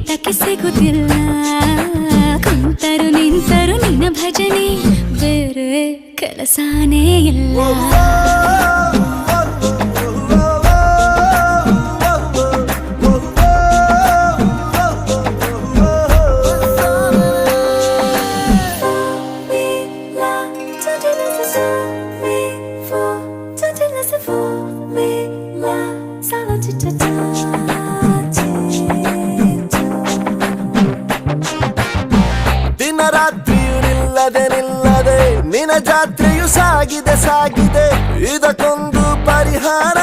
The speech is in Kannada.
ಹಿಡಿತಕ್ಕೆ ಸಿಗುತ್ತಿಲ್ಲ ಕುಂತರು ನಿಂತರು ನಿನ್ನ ಭಜನೆ ಬೇರೆ ಕೆಲಸನೇ ಇಲ್ಲ ದಿನರಾತ್ರಿಯು ನಿಲ್ಲದೆ ನಿಲ್ಲದೆ ನಿನ್ನ ಜಾತ್ರೆಯು ಸಾಗಿದೆ ಸಾಗಿದೆ ಇದಕ್ಕೊಂದು ಪರಿಹಾರ